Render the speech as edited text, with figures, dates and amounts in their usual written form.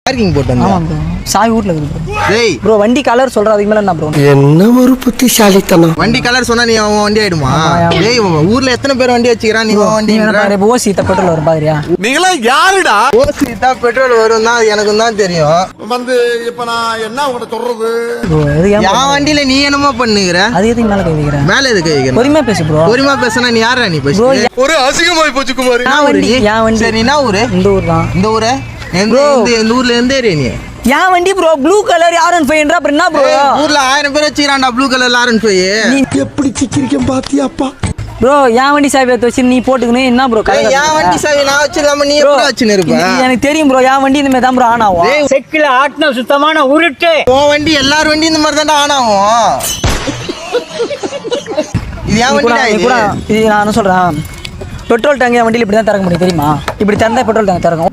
Parking போட்டு வந்தேன். ஆமா ப்ரோ, சாவி வீட்ல இருக்கு ப்ரோ. டேய் ப்ரோ வண்டி கலர் சொல்ற அதுக்கு மேல என்ன ப்ரோ? என்ன ஒரு புத்திசாலித்தனம். வண்டி கலர் சொன்னா நீ அவன் வண்டி ஆயிடுமா? டேய் ஊர்ல எத்தனை பேர் வண்டி வச்சுக்கிறான், நீ உன் வண்டி நீ வேணா பாரு, ஓசி பெட்ரோல் வரும் பாக்குறியா? நீங்களா யாருடா? ஓசி தான் பெட்ரோல் வரும் தான் எனக்கும் தான் தெரியும். வந்து இப்ப நான் என்ன உங்கள்ட்ட சொல்றது? ப்ரோ இது ஏன் என் வண்டியில நீ என்னமோ பண்ணுகிற? அது எதுக்கு மேல கை வைக்கிற? மேல எதுக்கு வைக்கிற? பொறுமையா பேசு ப்ரோ. பொறுமையா பேசுனா நீ யாரா நீ பேசு? ப்ரோ ஒரு அசிங்கமாய் போச்சு குமார். என் வண்டி, என் வண்டி. சரி என்ன ஊரு? இந்த ஊர் தான். இந்த ஊரு? எந்த ஊர்ல எந்த ஏரியா நீ? என் வண்டி ப்ரோ, ப்ளூ கலர் R15 அப்புறம் என்ன ப்ரோ? ஊர்ல 1000 பேர் வச்சுக்கிறான்டா ப்ளூ கலர் லாரன் போய். எப்படி சிக்கிரிக்கம் பாத்தியாப்பா? ப்ரோ என் வண்டி சாவி எடுத்து வச்சு நீ போட்டுக்கணும் என்ன ப்ரோ? என் வண்டி சாவி நான் வச்சிருக்காம நீ எப்படி வச்சுன்னு இருப்ப? எனக்கு தெரியும் ப்ரோ, என் வண்டி இந்த மாதிரி தான் ப்ரோ ஆன் ஆகும். செக்கில ஆட்டின சுத்தமான உருட்டு. உன் வண்டி எல்லார் வண்டி இந்த மாதிரி தான் ஆன் ஆகும். இது என் வண்டிடா இது இது. கூட இது நான் என்ன சொல்றேன், பெட்ரோல் டேங்க் என் வண்டியில இப்படி தான் திறக்க முடியும் தெரியுமா? இப்படி திறந்தா பெட்ரோல் டேங்க் திறக்கும்.